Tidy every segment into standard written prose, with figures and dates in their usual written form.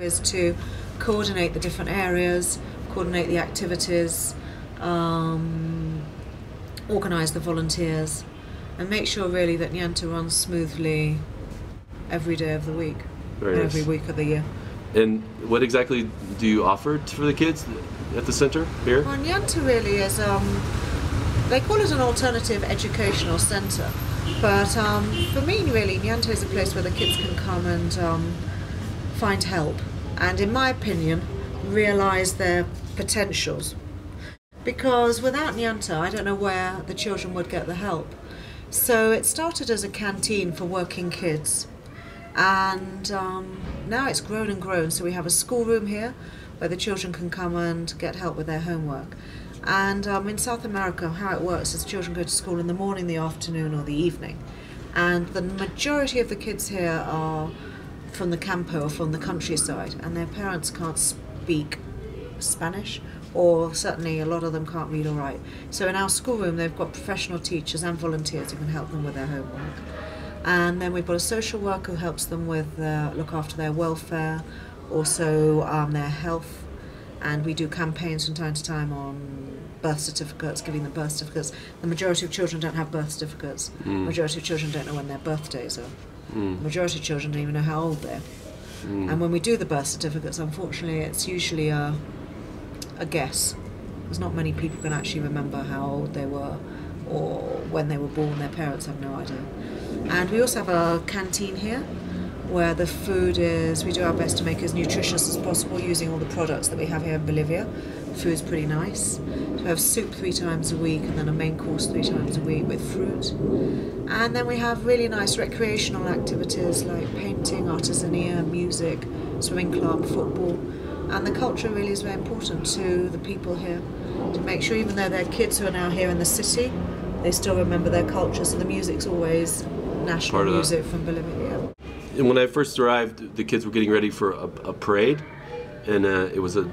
Is to coordinate the different areas, coordinate the activities, organise the volunteers, and make sure really that Nanta runs smoothly every day of the week, every week of the year. And what exactly do you offer for the kids at the center here? Well, Nanta really is, they call it an alternative educational centre, but for me really Nanta is a place where the kids can come and find help and, in my opinion, realise their potentials. Because without Nanta, I don't know where the children would get the help. So it started as a canteen for working kids, and now it's grown and grown. So we have a schoolroom here where the children can come and get help with their homework. And in South America, how it works is children go to school in the morning, the afternoon, or the evening. And the majority of the kids here are from the campo or from the countryside, and their parents can't speak Spanish, or certainly a lot of them can't read or write. So in our schoolroom they've got professional teachers and volunteers who can help them with their homework. And then we've got a social worker who helps them with look after their welfare, also their health, and we do campaigns from time to time on birth certificates, giving them birth certificates. The majority of children don't have birth certificates. The majority of children don't know when their birthdays are. The majority of children don't even know how old they're. And when we do the birth certificates, unfortunately, it's usually a guess. There's not many people can actually remember how old they were or when they were born. Their parents have no idea. And we also have a canteen here where the food is, we do our best to make as nutritious as possible using all the products that we have here in Bolivia. The food's pretty nice. So we have soup 3 times a week and then a main course 3 times a week with fruit. And then we have really nice recreational activities like painting, artisanía, music, swimming club, football. And the culture really is very important to the people here, to make sure even though they're kids who are now here in the city, they still remember their culture. So the music's always national music from Bolivia. And when I first arrived, the kids were getting ready for a parade, and it was a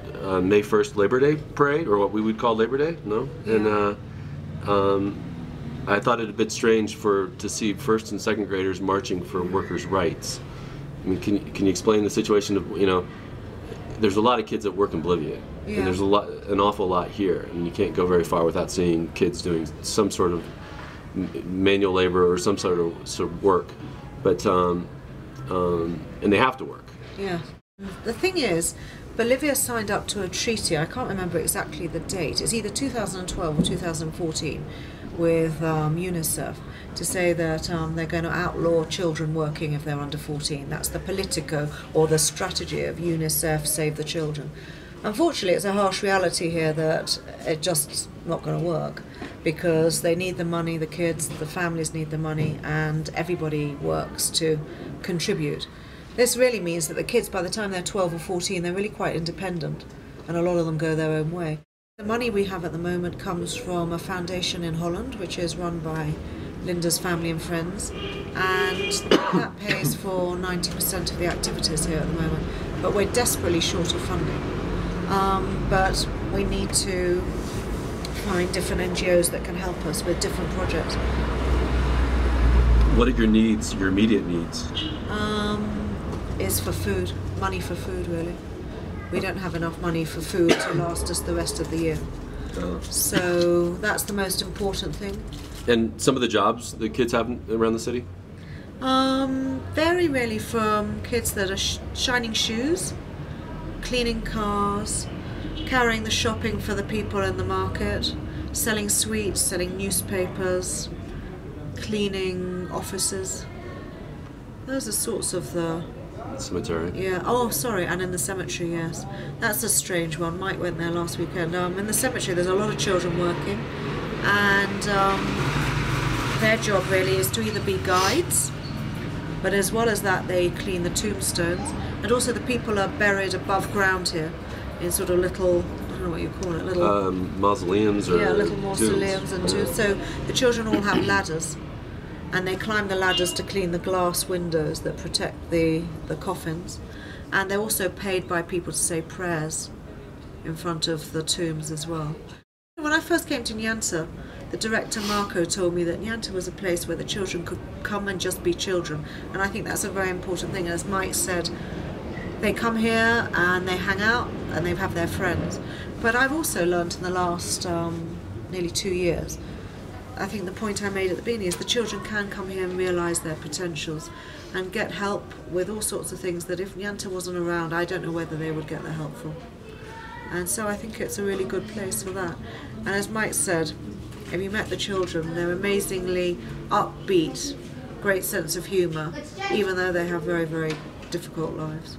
May 1st Labor Day parade, or what we would call Labor Day, no? Yeah. And I thought it a bit strange to see first and second graders marching for workers' rights. I mean, can you explain the situation of, there's a lot of kids that work in Bolivia, and there's an awful lot here, and you can't go very far without seeing kids doing some sort of manual labor or some sort of work, but and they have to work. Yeah. The thing is, Bolivia signed up to a treaty, I can't remember exactly the date, it's either 2012 or 2014, with UNICEF, to say that they're going to outlaw children working if they're under 14. That's the politico, or the strategy of UNICEF, Save the Children. Unfortunately, it's a harsh reality here that it's just not going to work, because they need the money, the kids, the families need the money, and everybody works to contribute. This really means that the kids, by the time they're 12 or 14, they're really quite independent, and a lot of them go their own way. The money we have at the moment comes from a foundation in Holland, which is run by Linda's family and friends, and that pays for 90% of the activities here at the moment. But we're desperately short of funding. But we need to find different NGOs that can help us with different projects. What are your needs, your immediate needs? Is for food, money for food really. We don't have enough money for food to last us the rest of the year. So that's the most important thing. And some of the jobs the kids have around the city? Vary really from kids that are shining shoes, cleaning cars, carrying the shopping for the people in the market, selling sweets, selling newspapers, cleaning offices. Those are sorts of the... Cemetery. Yeah. Oh, sorry. And in the cemetery, yes. That's a strange one. Mike went there last weekend. In the cemetery, there's a lot of children working, and their job really is to either be guides, but as well as that, they clean the tombstones, and also the people are buried above ground here in sort of little, I don't know what you call it, little mausoleums or little mausoleums and tombs. So the children all have ladders. And they climb the ladders to clean the glass windows that protect the coffins. And they're also paid by people to say prayers in front of the tombs as well. When I first came to Nanta, the director Marco told me that Nanta was a place where the children could come and just be children. And I think that's a very important thing. As Mike said, they come here and they hang out and they have their friends. But I've also learned in the last nearly 2 years, I think the point I made at the beginning is the children can come here and realise their potentials and get help with all sorts of things that if Nanta wasn't around, I don't know whether they would get the help for. And so I think it's a really good place for that. And as Mike said, if you met the children, they're amazingly upbeat, great sense of humour, even though they have very, very difficult lives.